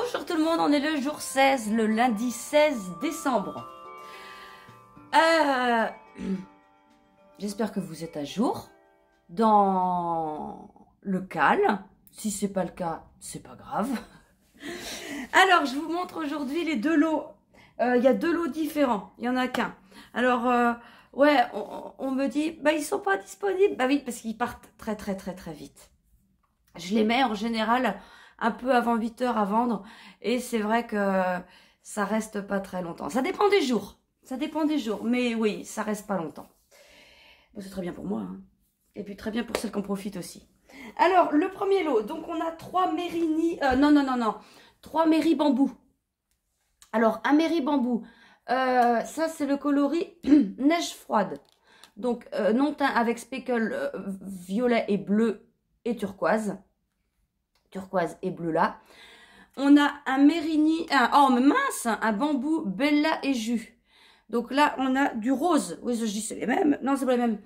Bonjour tout le monde, on est le jour 16, le lundi 16 décembre. J'espère que vous êtes à jour, dans le calme. Si c'est pas le cas, c'est pas grave. Alors, je vous montre aujourd'hui les deux lots. Il y a deux lots différents, il y en a qu'un. Alors, ouais, on me dit, bah ils sont pas disponibles. Bah oui, parce qu'ils partent très vite. Je les mets en général un peu avant 8 h à vendre. Et c'est vrai que ça reste pas très longtemps. Ça dépend des jours. Ça dépend des jours. Mais oui, ça reste pas longtemps. Bon, c'est très bien pour moi. Hein. Et puis très bien pour celles qui en profitent aussi. Alors, le premier lot. Donc, on a 3 Mérini... non. 3 Méri bambou. Alors, un Méri bambou. Ça, c'est le coloris neige froide. Donc, non teint avec speckle violet et bleu et turquoise. Turquoise et bleu là. On a un Mérini, un bambou Bella et Jus. Donc là, on a du rose. Oui, je dis c'est les mêmes. Non, c'est pas les mêmes.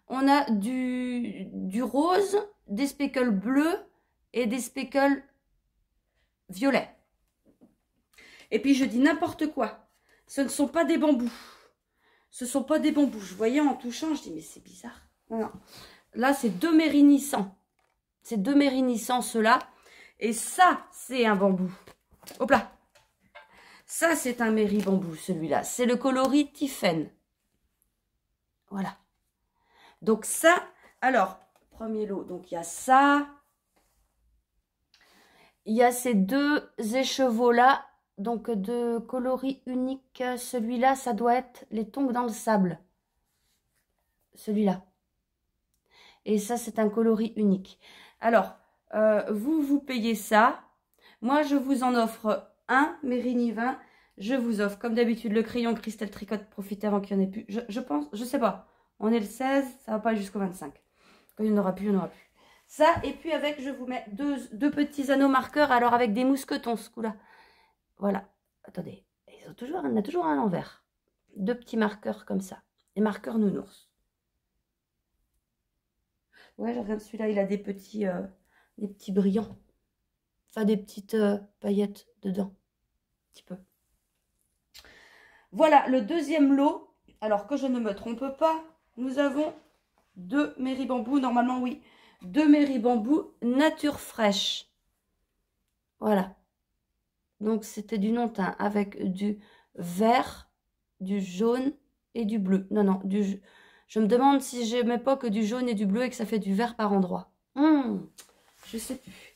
On a du rose, des speckles bleus et des speckles violets. Et puis, je dis n'importe quoi. Ce ne sont pas des bambous. Ce ne sont pas des bambous. Je voyais en touchant, je dis, mais c'est bizarre. Non. Là, c'est deux mérinissants. C'est deux mérinissants, ceux-là. Et ça, c'est un bambou. Hop là. Ça, c'est un Méri bambou, celui-là. C'est le coloris Tiffen. Voilà. Donc ça, alors, premier lot. Donc, il y a ça. Il y a ces deux écheveaux-là. Donc, de coloris unique. Celui-là, ça doit être les tongs dans le sable. Celui-là. Et ça, c'est un coloris unique. Alors, vous payez ça. Moi, je vous en offre un Mérini 20. Je vous offre, comme d'habitude, le crayon Cristal Tricotte. Profitez avant qu'il n'y en ait plus. Je pense, je sais pas. On est le 16, ça va pas aller jusqu'au 25. Quand il n'y en aura plus, il n'y en aura plus. Ça, et puis avec, je vous mets deux petits anneaux marqueurs. Alors, avec des mousquetons, ce coup-là. Voilà. Attendez. Il y en a toujours un à l'envers. Deux petits marqueurs comme ça. Des marqueurs nounours. Ouais, je regarde celui-là, il a des petits brillants. Enfin, des petites paillettes dedans. Un petit peu. Voilà, le deuxième lot. Alors que je ne me trompe pas, nous avons deux Méri bambou. Normalement, oui. Deux Méri bambou nature fraîche. Voilà. Donc, c'était du non teint avec du vert, du jaune et du bleu. Non, je me demande si je mets pas que du jaune et du bleu et que ça fait du vert par endroit. Je sais plus.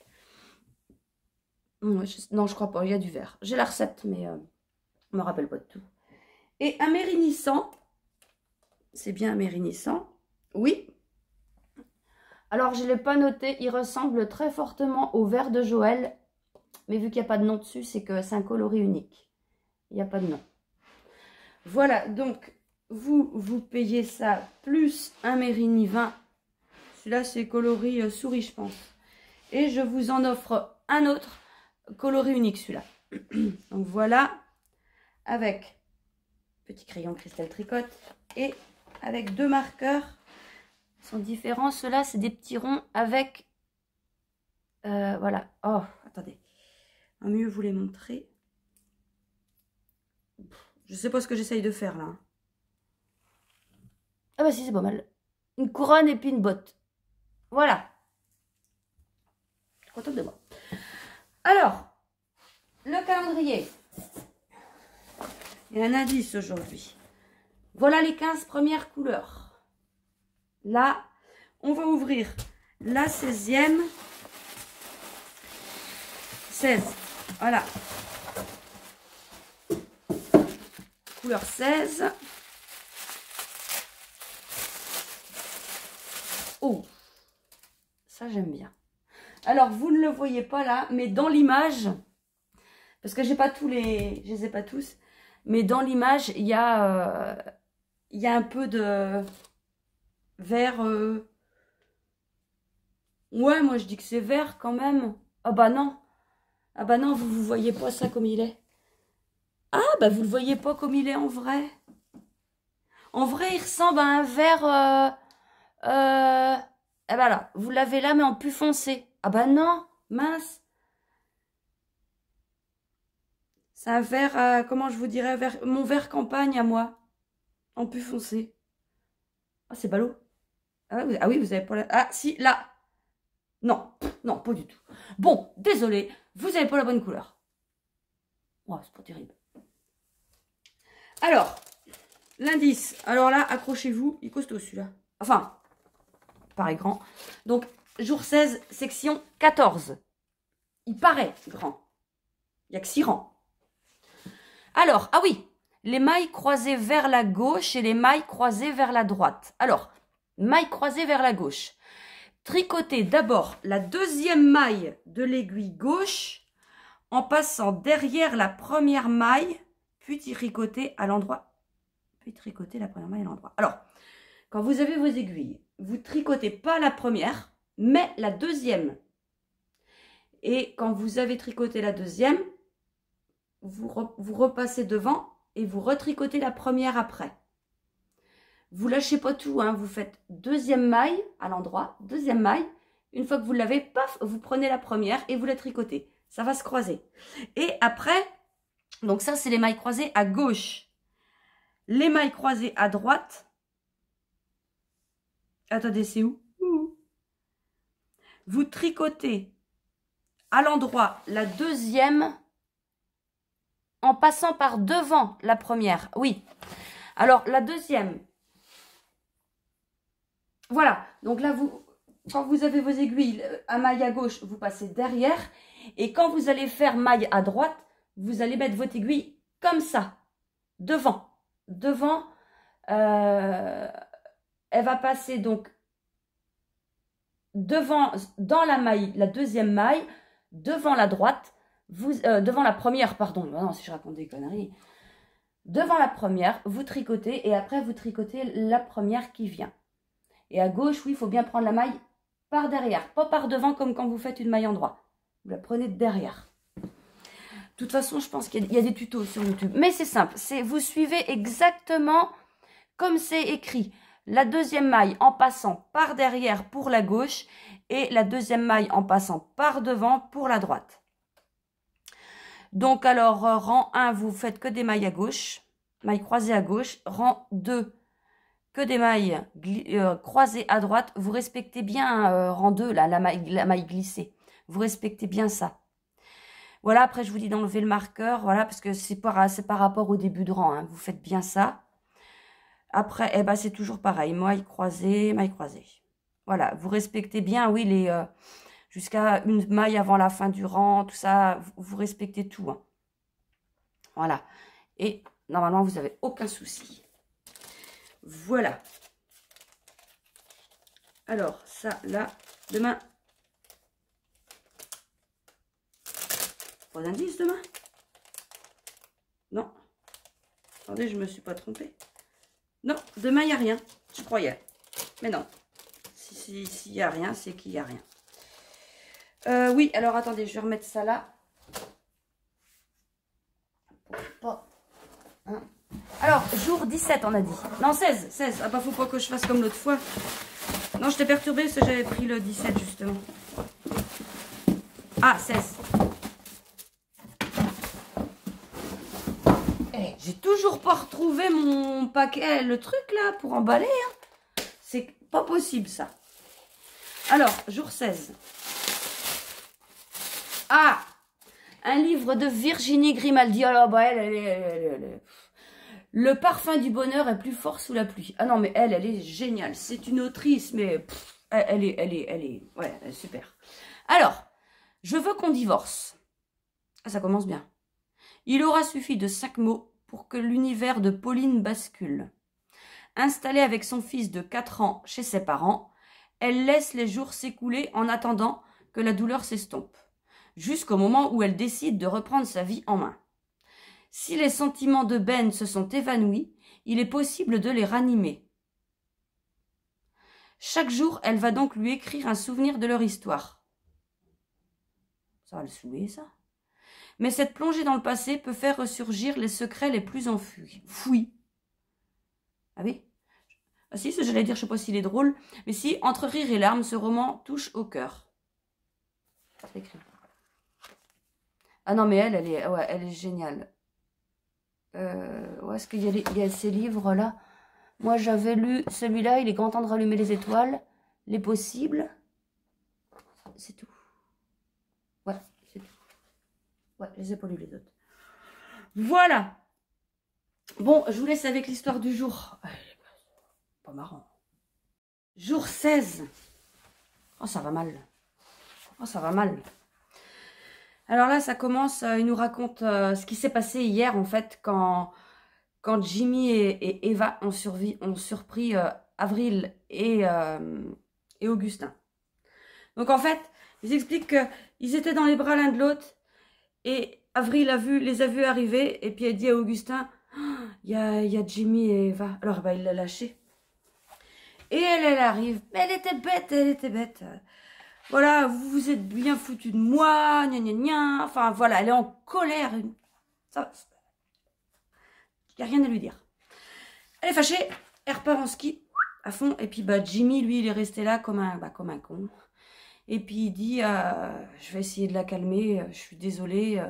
Non, je crois pas. Il y a du vert. J'ai la recette, mais je me rappelle pas de tout. Et un mérinissant. C'est bien un mérinissant. Oui. Alors, je ne l'ai pas noté. Il ressemble très fortement au vert de Joël. Mais vu qu'il n'y a pas de nom dessus, c'est que c'est un coloris unique. Il n'y a pas de nom. Voilà, donc, vous payez ça plus un Mérini 20. Celui-là, c'est coloris souris, je pense. Et je vous en offre un autre coloris unique, celui-là. Donc, voilà. Avec petit crayon Cristal Tricotte et avec deux marqueurs. Ils sont différents. Ceux-là, c'est des petits ronds avec... voilà. Oh, attendez. À mieux vous les montrer. Je sais pas ce que j'essaye de faire, là. Ah bah si, c'est pas mal. Une couronne et puis une botte. Voilà. Je suis contente de moi. Alors, le calendrier. Il y a un indice aujourd'hui. Voilà les 15 premières couleurs. Là, on va ouvrir la 16e. 16. Voilà. Couleur 16. Oh, ça j'aime bien. Alors, vous ne le voyez pas là, mais dans l'image, parce que j'ai pas tous les... Je les ai pas tous. Mais dans l'image, il y a un peu de vert. Ouais, moi je dis que c'est vert quand même. Ah bah non. Ah bah non, vous voyez pas ça comme il est. Ah bah vous le voyez pas comme il est en vrai. En vrai, il ressemble à un vert... Eh ben là, vous l'avez là, mais en plus foncé. Ah bah non, mince. C'est un vert, comment je vous dirais, mon vert campagne à moi. En plus foncé. Ah, c'est ballot. Ah oui, vous avez pas la... Ah, si, là. Non, non, pas du tout. Bon, désolé, vous n'avez pas la bonne couleur. Ouais, c'est pas terrible. Alors, l'indice. Alors là, accrochez-vous. Il est costaud celui-là. Enfin, paraît grand. Donc, jour 16, section 14. Il paraît grand. Il n'y a que 6 rangs. Alors, ah oui, les mailles croisées vers la gauche et les mailles croisées vers la droite. Alors, mailles croisées vers la gauche. Tricotez d'abord la deuxième maille de l'aiguille gauche en passant derrière la première maille, puis tricoter à l'endroit, puis tricoter la première maille à l'endroit. Alors, quand vous avez vos aiguilles, vous tricotez pas la première, mais la deuxième. Et quand vous avez tricoté la deuxième, vous repassez devant et vous retricotez la première après. Vous lâchez pas tout, hein, vous faites deuxième maille à l'endroit, deuxième maille. Une fois que vous l'avez, paf, vous prenez la première et vous la tricotez. Ça va se croiser. Et après, donc ça c'est les mailles croisées à gauche. Les mailles croisées à droite. Attendez, c'est où? Vous tricotez à l'endroit la deuxième en passant par devant la première. Oui. Alors la deuxième. Voilà, donc là, quand vous avez vos aiguilles à maille à gauche, vous passez derrière. Et quand vous allez faire maille à droite, vous allez mettre votre aiguille comme ça, devant. Devant, elle va passer donc devant, dans la maille, la deuxième maille, devant la droite, devant la première, pardon. Non, si je raconte des conneries. Devant la première, vous tricotez et après vous tricotez la première qui vient. Et à gauche, oui, il faut bien prendre la maille par derrière, pas par devant comme quand vous faites une maille en droit. Vous la prenez de derrière. De toute façon, je pense qu'il y a des tutos sur YouTube. Mais c'est simple, vous suivez exactement comme c'est écrit. La deuxième maille en passant par derrière pour la gauche et la deuxième maille en passant par devant pour la droite. Donc alors, rang 1, vous faites que des mailles à gauche, mailles croisées à gauche. Rang 2, que des mailles croisées à droite. Vous respectez bien rang 2, là, la maille glissée. Vous respectez bien ça. Voilà, après je vous dis d'enlever le marqueur, voilà, parce que c'est par rapport au début de rang, hein, vous faites bien ça. Après, eh ben, c'est toujours pareil, maille croisée, maille croisée. Voilà, vous respectez bien, oui, jusqu'à une maille avant la fin du rang, tout ça, vous respectez tout. Hein. Voilà, et normalement, vous n'avez aucun souci. Voilà. Alors, ça, là, demain. Pas d'indice demain? Non. Attendez, je me suis pas trompée. Non, demain, il n'y a rien. Je croyais. Mais non. S'il n'y a rien, c'est qu'il n'y a rien. Oui, alors attendez, je vais remettre ça là. Pas. Hein. Alors, jour 17, on a dit. Non, 16. 16. Ah bah, faut pas que je fasse comme l'autre fois. Non, je t'ai perturbée parce que j'avais pris le 17, justement. Ah, 16. Hey, j'ai toujours pas retrouvé mon paquet, le truc là, pour emballer. Hein. C'est pas possible, ça. Alors, jour 16. Ah, un livre de Virginie Grimaldi. Alors, bah, elle. Le parfum du bonheur est plus fort sous la pluie. Ah non, mais elle est géniale. C'est une autrice, mais pff, elle est super. Alors, je veux qu'on divorce. Ah, ça commence bien. Il aura suffi de 5 mots pour que l'univers de Pauline bascule. Installée avec son fils de 4 ans chez ses parents, elle laisse les jours s'écouler en attendant que la douleur s'estompe, jusqu'au moment où elle décide de reprendre sa vie en main. Si les sentiments de Ben se sont évanouis, il est possible de les ranimer. Chaque jour, elle va donc lui écrire un souvenir de leur histoire. Ça va le saouler, ça. Mais cette plongée dans le passé peut faire ressurgir les secrets les plus enfouis. Ah oui? Ah si, ce j'allais dire, je ne sais pas s'il est drôle, mais si, entre rire et larmes, ce roman touche au cœur. C'est écrit. Ah non, mais elle est géniale. Où est-ce qu'il y a ces livres-là? Moi, j'avais lu celui-là, Il est grand temps de rallumer les étoiles, Les possibles. C'est tout. Ouais, c'est tout. Ouais, je les ai pas lus les autres. Voilà. Bon, je vous laisse avec l'histoire du jour. Pas marrant. Jour 16. Oh, ça va mal. Oh, ça va mal. Alors là, ça commence, il nous raconte ce qui s'est passé hier, en fait, quand Jimmy et Eva ont surpris Avril et Augustin. Donc, en fait, ils expliquent qu'ils étaient dans les bras l'un de l'autre et Avril les a vus arriver et puis elle dit à Augustin, il y a Jimmy et Eva. Alors, bah, il l'a lâché. Et elle arrive. Mais elle était bête. Voilà, vous vous êtes bien foutu de moi, gna gna gna. Enfin, voilà, elle est en colère. Ça, il n'y a rien à lui dire. Elle est fâchée, elle repart en ski à fond. Et puis, bah, Jimmy, lui, il est resté là comme un con. Et puis, il dit, je vais essayer de la calmer, je suis désolée.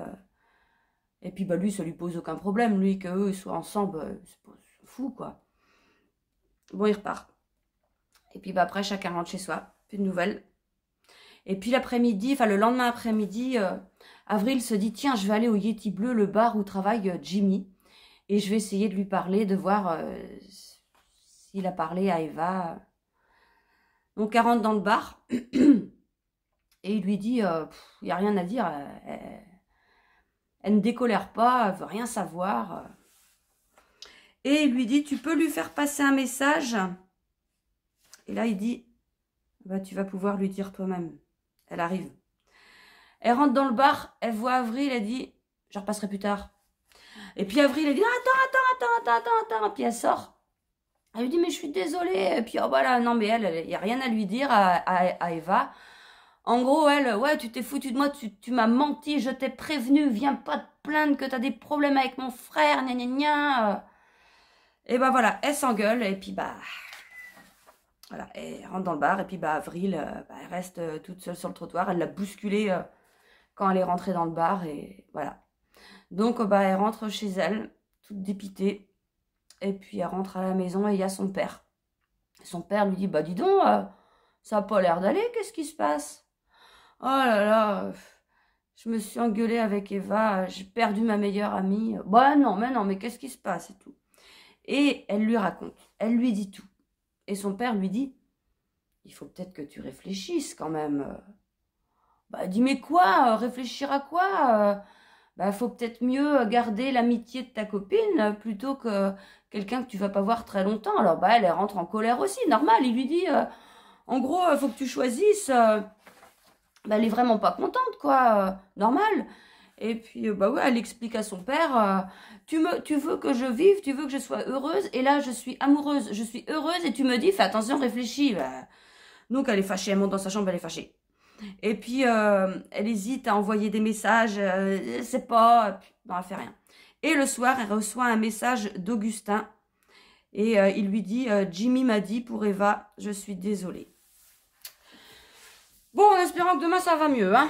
Et puis, bah, lui, ça lui pose aucun problème. Lui, qu'eux soient ensemble, c'est fou, quoi. Bon, il repart. Et puis, bah, après, chacun rentre chez soi. Plus de nouvelles. Et puis, l'après-midi, enfin, le lendemain après-midi, Avril se dit, tiens, je vais aller au Yeti Bleu, le bar où travaille Jimmy. Et je vais essayer de lui parler, de voir s'il a parlé à Eva. Donc, elle rentre dans le bar. Et il lui dit, il n'y a rien à dire. Elle ne décolère pas, elle ne veut rien savoir. Et il lui dit, tu peux lui faire passer un message. Et là, il dit, bah, tu vas pouvoir lui dire toi-même. Elle arrive. Elle rentre dans le bar, elle voit Avril, elle dit, je repasserai plus tard. Et puis Avril, elle dit, attends. Puis elle sort. Elle lui dit, mais je suis désolée. Et puis, oh voilà, non, mais il n'y a rien à lui dire à Eva. En gros, elle, ouais, tu t'es foutu de moi, tu m'as menti, je t'ai prévenu, viens pas te plaindre que t'as des problèmes avec mon frère, gna gna gna. Et bah voilà, elle s'engueule, et puis bah... Voilà, elle rentre dans le bar, et puis bah Avril, elle reste toute seule sur le trottoir, elle l'a bousculée quand elle est rentrée dans le bar, et voilà. Donc bah elle rentre chez elle, toute dépitée, et puis elle rentre à la maison, et il y a son père. Son père lui dit, bah dis donc, ça n'a pas l'air d'aller, qu'est-ce qui se passe? Oh là là, je me suis engueulée avec Eva, j'ai perdu ma meilleure amie. Bah non, mais qu'est-ce qui se passe et tout. Et elle lui raconte, elle lui dit tout. Et son père lui dit, il faut peut-être que tu réfléchisses quand même. Bah elle dit, mais quoi? Réfléchir à quoi? Bah faut peut-être mieux garder l'amitié de ta copine plutôt que quelqu'un que tu vas pas voir très longtemps. Alors bah elle rentre en colère aussi, normal. Il lui dit, en gros, faut que tu choisisses... Bah, elle est vraiment pas contente, quoi, normal. Et puis, bah ouais, elle explique à son père, tu veux que je vive, tu veux que je sois heureuse, et là, je suis amoureuse, je suis heureuse, et tu me dis, fais attention, réfléchis. Bah, donc, elle est fâchée, elle monte dans sa chambre, elle est fâchée. Et puis, elle hésite à envoyer des messages, c'est pas, non, elle fait rien. Et le soir, elle reçoit un message d'Augustin, et il lui dit, Jimmy m'a dit pour Eva, je suis désolée. Bon, en espérant que demain ça va mieux, hein.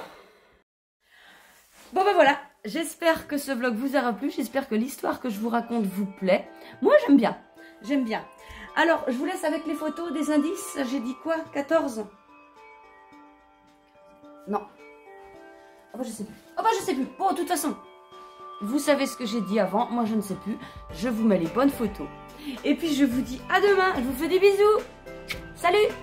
Bon ben voilà, j'espère que ce vlog vous aura plu, j'espère que l'histoire que je vous raconte vous plaît. Moi j'aime bien. Alors, je vous laisse avec les photos des indices, j'ai dit quoi? 14? Non. Ah bah je sais plus. Bon, de toute façon, vous savez ce que j'ai dit avant, moi je ne sais plus. Je vous mets les bonnes photos. Et puis je vous dis à demain, je vous fais des bisous. Salut!